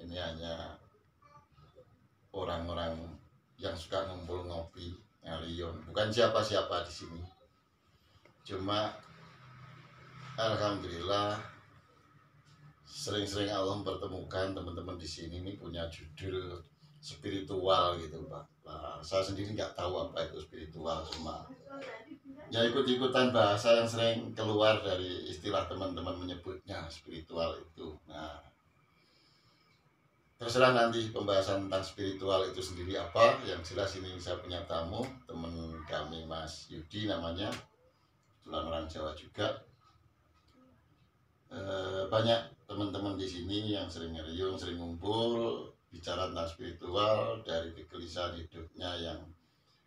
Ini hanya orang-orang yang suka ngumpul ngopi, ngalion, bukan siapa-siapa di sini. Cuma alhamdulillah sering-sering Allah mempertemukan teman-teman di sini ini punya judul spiritual gitu Pak. Nah, saya sendiri nggak tahu apa itu spiritual, cuma ya ikut-ikutan bahasa yang sering keluar dari istilah teman-teman menyebutnya spiritual itu. Nah, terserah nanti pembahasan tentang spiritual itu sendiri apa. Yang jelas ini saya punya tamu, teman kami Mas Yudi namanya, kebetulan orang Jawa juga. Banyak teman-teman di sini yang sering ngeriung, sering ngumpul, bicara tentang spiritual dari kegelisahan hidupnya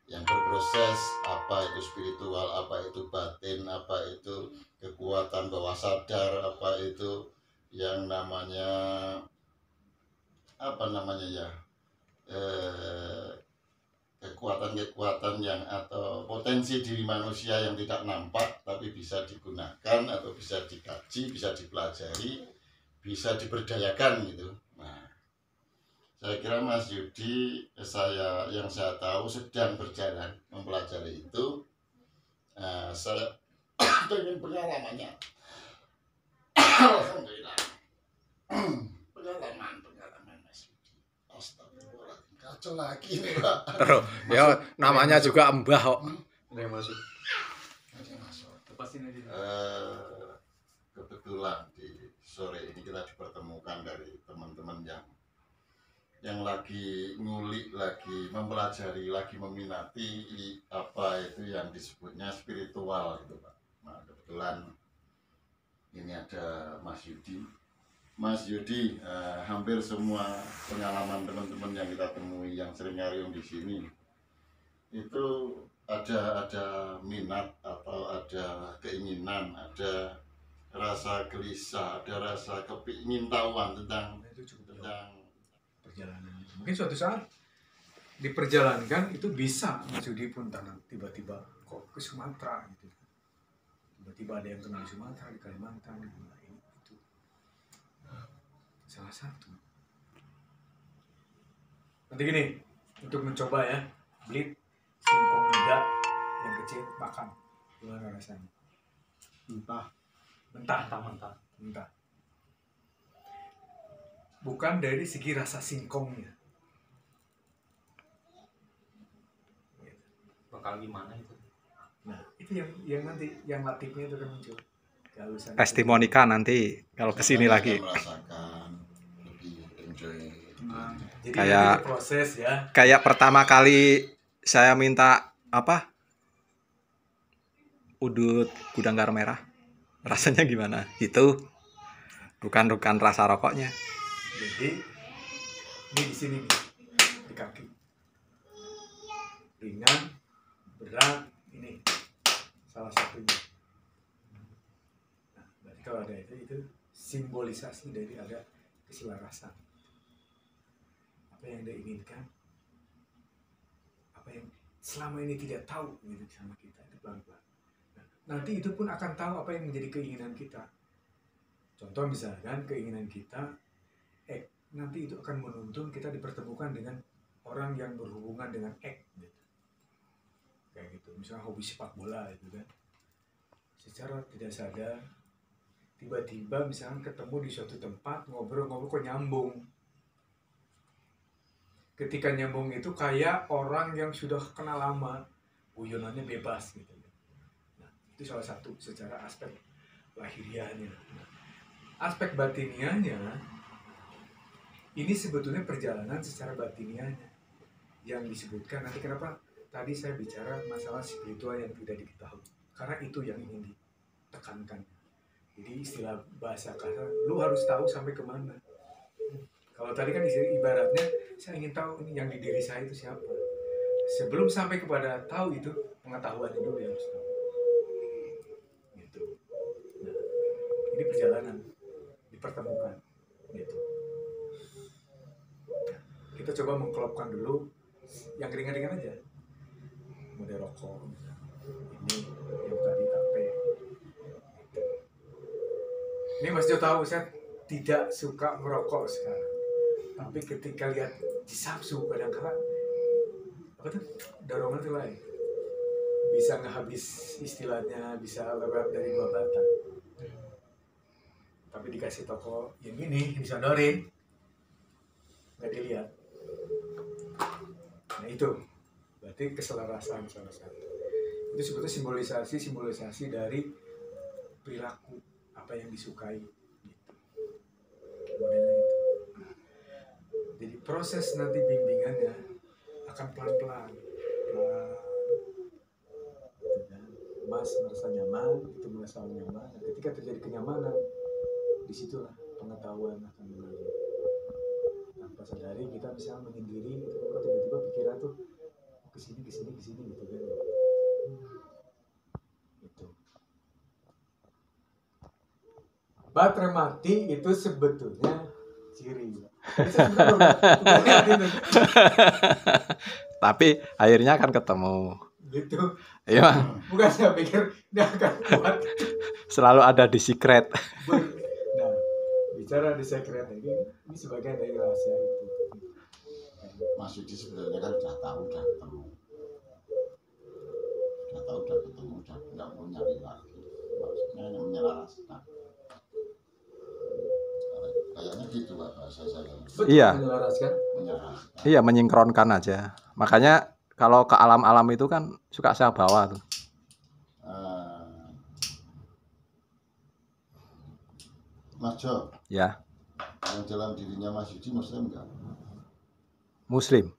yang berproses, apa itu spiritual, apa itu batin, apa itu kekuatan bawah sadar, apa itu yang namanya kekuatan-kekuatan yang atau potensi diri manusia yang tidak nampak tapi bisa digunakan atau bisa dikaji, bisa dipelajari, bisa diberdayakan gitu. Nah, saya kira Mas Yudi, yang saya tahu sedang berjalan mempelajari itu. Saya ingin pengalamannya. Alhamdulillah. Pengalaman Mas Yudi. Astagfirullahaladzim, kacau lagi nih Pak. Terus, ya namanya juga Mbah kok. Ada yang masuk. Lepasin aja. Kebetulan di sore ini kita dipertemukan dari teman-teman yang lagi ngulik, lagi mempelajari, lagi meminati apa itu yang disebutnya spiritual gitu Pak. Nah, kebetulan ini ada Mas Yudi. Mas Yudi, hampir semua pengalaman teman-teman yang kita temui yang sering ngariung di sini itu ada minat atau ada keinginan, ada rasa gelisah, ada rasa kepingintahuan tentang Perjalanan. Mungkin suatu saat diperjalankan itu bisa Mas Yudi pun tanam tiba-tiba kok ke Sumatera gitu. Tiba-tiba ada yang kenal di Sumatera, di Kalimantan, itu salah satu. Nanti gini, untuk mencoba ya, beli singkong muda yang kecil makan, gimana rasanya? Mentah. Bukan dari segi rasa singkongnya. Bakal gimana itu? Nah, itu yang nanti yang latifnya itu kan muncul. Testimonika nanti kalau kesini lagi. Merasakan lebih enjoy. Jadi Kayak proses ya. Kayak pertama kali saya minta udut gudang garam merah. Rasanya gimana? Itu bukan rasa rokoknya. Jadi ini di sini nih, di kaki. Ringan, berat, ini salah satunya. Nah, berarti kalau ada itu simbolisasi dari ada keselarasan. Apa yang Anda inginkan, apa yang selama ini tidak tahu gitu sama kita, itu pelan-pelan. Nah, nanti itu pun akan tahu apa yang menjadi keinginan kita. Contoh misalkan keinginan kita, nanti itu akan menuntun kita dipertemukan dengan orang yang berhubungan dengan gitu. Kayak gitu, misalnya hobi sepak bola itu kan. Secara tidak sadar, tiba-tiba misalnya ketemu di suatu tempat, ngobrol-ngobrol kok nyambung. Ketika nyambung itu kayak orang yang sudah kenal lama, guyonannya bebas gitu. Nah, itu salah satu secara aspek lahiriahnya. Nah, aspek batiniahnya, ini sebetulnya perjalanan secara batiniahnya yang disebutkan. Nanti kenapa tadi saya bicara masalah spiritual yang tidak diketahui, karena itu yang ingin ditekankan. Jadi istilah bahasa kasar, lu harus tahu sampai kemana. Kalau tadi kan ibaratnya saya ingin tahu ini yang di diri saya itu siapa. Sebelum sampai kepada tahu itu, pengetahuannya dulu yang harus tahu. Gitu. Nah, ini perjalanan dipertemukan. Gitu. Kita coba mengkelopkan dulu yang ringan-ringan aja. Model rokok, ini yang tadi tape. Ini Mas Jo tahu saya tidak suka merokok sekarang. Tapi ketika lihat disapsu kadang-kadang apa tuh dorongan tuh lain. Bisa ngehabis istilahnya, bisa lewat dari 2 batang. Tapi dikasih toko yang ini disodorin, nggak dilihat. Nah itu berarti keselarasan salah satu. Itu sebetulnya simbolisasi dari perilaku apa yang disukai gitu. Modelnya itu. Jadi proses nanti bimbingannya akan pelan-pelan. Gitu kan. Mas merasa nyaman, itu merasa nyaman. Nah, ketika terjadi kenyamanan, disitulah pengetahuan akan mengalir. Tanpa sadari kita bisa menyendiri, gitu, kok tiba-tiba pikiran tuh kesini gitu kan. Itu. Baterai mati itu sebetulnya ciri. Tapi akhirnya akan ketemu. Gitu. Iya, Bukan saya pikir dia akan kuat. selalu ada di secret. Nah, bicara di secret ini sebagian dari rahasia itu. Mas Yudi sebenarnya kan udah tahu, udah ketemu, udah nggak mau nyari lagi, maksudnya yang menyelaraskan. Kayaknya gitu Pak bahasa saya. Betul, Iya. menyelaraskan. Menyelaraskan. Iya, menyingkronkan aja. Makanya kalau ke alam-alam itu kan suka saya bawa tuh. Mas Jo, Ya, yang dalam dirinya Mas Yudi Muslim enggak? Muslim.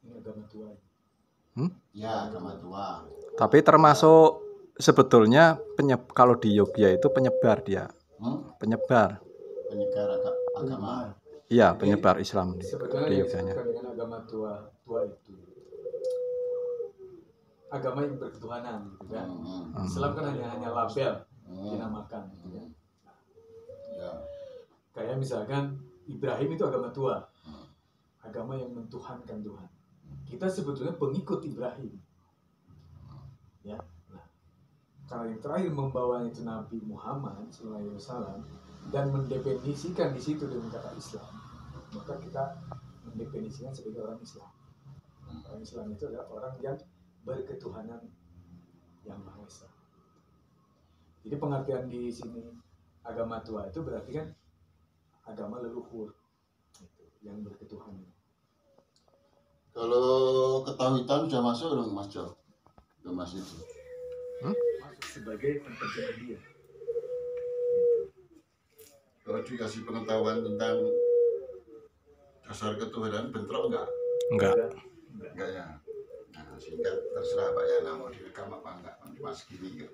Ini agama tua. Ya, agama tua. Tapi termasuk sebetulnya kalau di Yogyakarta itu penyebar dia. Penyebar. Penyegar agama. Iya, Jadi, penyebar Islam di sebetulnya yang Yogyakarta. disebutkan dengan agama tua itu agama yang berketuhanan gitu kan. Islam kan hanya label dinamakan gitu kan. Ya. Kayak misalkan Ibrahim itu agama tua, agama yang mentuhankan Tuhan. Kita sebetulnya pengikut Ibrahim, ya. Nah, kalau yang terakhir membawa itu Nabi Muhammad SAW dan mendefinisikan di situ dengan kata Islam, maka kita mendefinisikan sebagai orang Islam. Orang Islam itu adalah orang yang berketuhanan yang Maha Esa. Jadi pengertian di sini agama tua itu berarti kan agama leluhur gitu, yang berketuhanan. Kalau ketahuitan sudah masuk dong Mas Jo? Ke Mas itu. Masuk sebagai penerjemah dia. Kalau dikasih pengetahuan tentang dasar ketuhanan bentrok enggak? Enggak. Enggak ya. Nah, sehingga terserah Pak ya mau direkam apa enggak Mas gini enggak.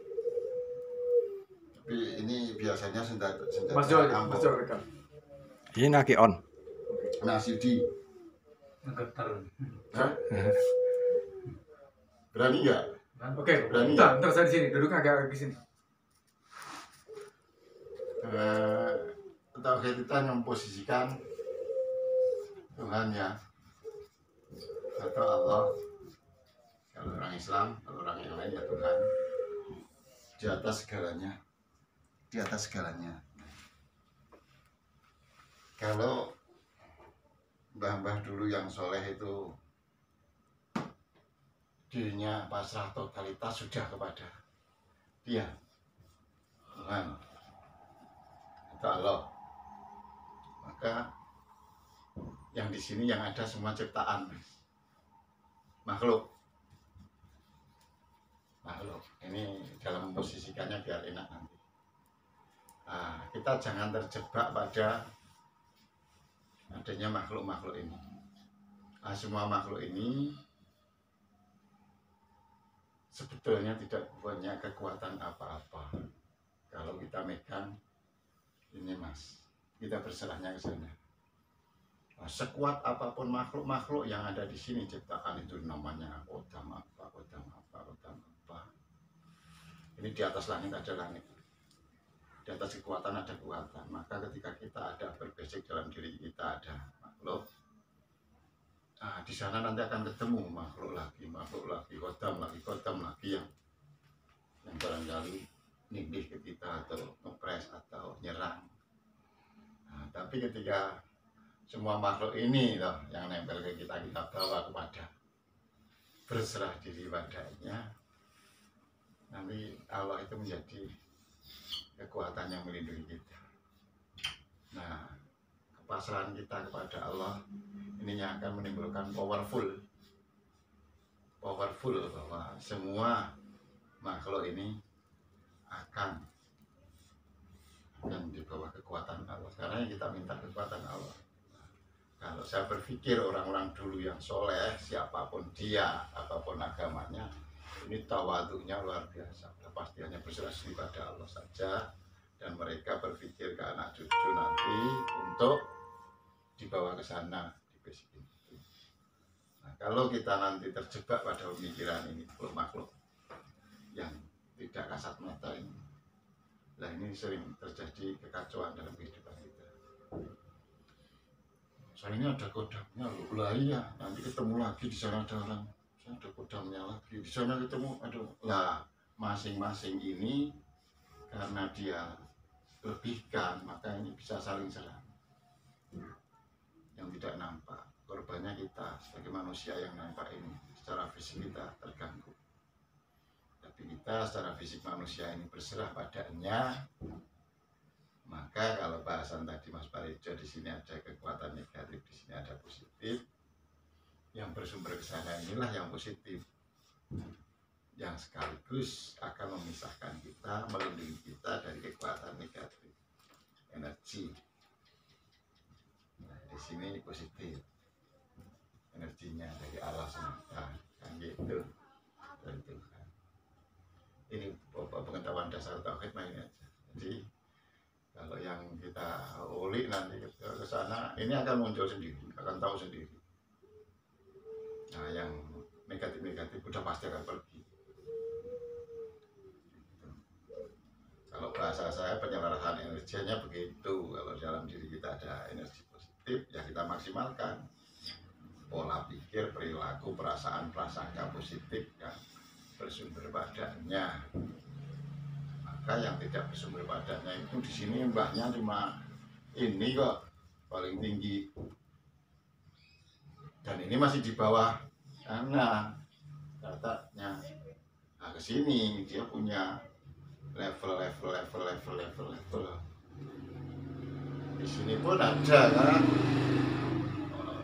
Tapi ini biasanya senjata Mas Jo ampuh. rekam. Ini lagi on. Mas Yudi. Ngegetar. Hah? Berani enggak? Oke, Berani ntar saya di sini, duduk agak di sini. Tauhid kita memposisikan Tuhan ya atau Allah, kalau orang Islam, kalau orang yang lain ya Tuhan, di atas segalanya, di atas segalanya. Kalau mbah-mbah dulu yang soleh itu dirinya pasrah totalitas sudah kepada dia Tuhan atau Allah, maka yang di sini yang ada semua ciptaan makhluk ini dalam memposisikannya biar enak nanti. Nah, kita jangan terjebak pada adanya makhluk-makhluk ini. Nah, semua makhluk ini sebetulnya tidak punya kekuatan apa-apa. Kalau kita megang ini Mas, kita berserahnya ke sana. Nah, sekuat apapun makhluk-makhluk yang ada di sini ciptaan itu namanya kodam apa. Ini di atas langit ada langit, di atas kekuatan ada kekuatan. Maka ketika kita ada berbasik dalam diri kita ada makhluk, nah, di sana nanti akan ketemu makhluk lagi, kodam lagi yang barangkali nindih ke kita atau ngepres atau nyerang. Nah, tapi Tapi ketika semua makhluk ini loh yang nempel ke kita bawa kepada, berserah diri padanya, nanti Allah itu menjadi kekuatan yang melindungi kita. Nah, kepasrahan kita kepada Allah ini yang akan menimbulkan powerful bahwa semua makhluk ini akan di bawah kekuatan Allah. Karena kita minta kekuatan Allah. Kalau saya berpikir orang-orang dulu yang soleh, siapapun dia, apapun agamanya, ini tawaduknya luar biasa. Pasti hanya berserah diri pada Allah saja, dan mereka berpikir ke anak cucu nanti untuk dibawa ke sana, dibisikin. Nah, kalau kita nanti terjebak pada pemikiran ini, makhluk yang tidak kasat mata ini, nah ini sering terjadi kekacauan dalam kehidupan kita. Saya ini ada kodamnya loh, lah iya, nanti ketemu lagi di sana ada orang, saya ada kodamnya lagi, di sana ketemu, aduh, lah masing-masing ini karena dia lebihkan, maka ini bisa saling serang. Yang tidak nampak, korbannya kita sebagai manusia yang nampak ini, secara fisik kita terganggu. Tapi kita secara fisik manusia ini berserah padanya, maka kalau bahasan tadi Mas Parijo, di sini ada kekuatan negatif, di sini ada positif. Yang bersumber ke sana inilah yang positif, yang sekaligus akan memisahkan kita, melindungi kita dari kekuatan negatif, energi. Nah, di sini positif, energinya dari Allah semata, kan gitu, dari Tuhan. Ini pengetahuan dasar tauhid mainnya aja. Jadi kalau yang kita ulik nanti ke sana, ini akan muncul sendiri, akan tahu sendiri. Nah, yang negatif-negatif udah pasti akan pergi. Kalau bahasa saya penyerahan energinya begitu. Kalau dalam diri kita ada energi positif, ya kita maksimalkan. Pola pikir, perilaku, perasaan, prasangka positif yang bersumber padanya. Maka yang tidak bersumber padanya itu di sini mbahnya cuma ini kok paling tinggi, dan ini masih di bawah karena katanya. Nah, ke sini dia punya level. Di sini pun ada kan,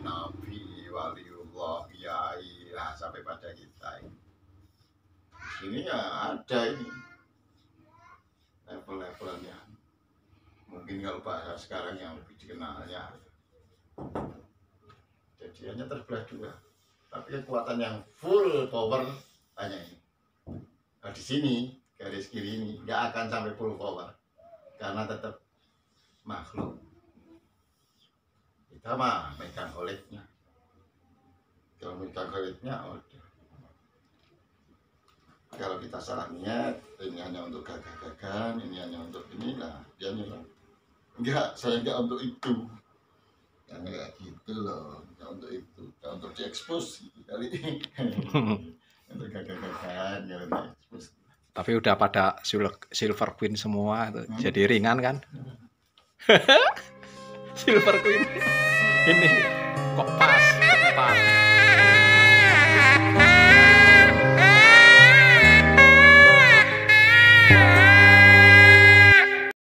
nabi, waliullah, kiai, lah sampai pada kita ini. Di sini ya ada ini level-levelnya. Mungkin kalau bahasa sekarang yang lebih dikenalnya, jadi hanya terbelah dua. Tapi kekuatan yang full power hanya ini. Nah, di sini garis kiri ini nggak akan sampai full power karena tetap makhluk. Kita mah megang olehnya. Kalau megang olehnya, udah. Kalau kita salah niat, ini hanya untuk gagah-gagahan, ini hanya untuk ini, lah dia nyerang. Enggak, saya enggak untuk itu. Yang kayak gitu loh, enggak untuk itu, enggak untuk diekspos gitu kali. Untuk gagah-gagahan, enggak untuk diekspos. Tapi udah pada Silver Queen semua tuh. Jadi ringan kan? Silver Queen ini kok pas.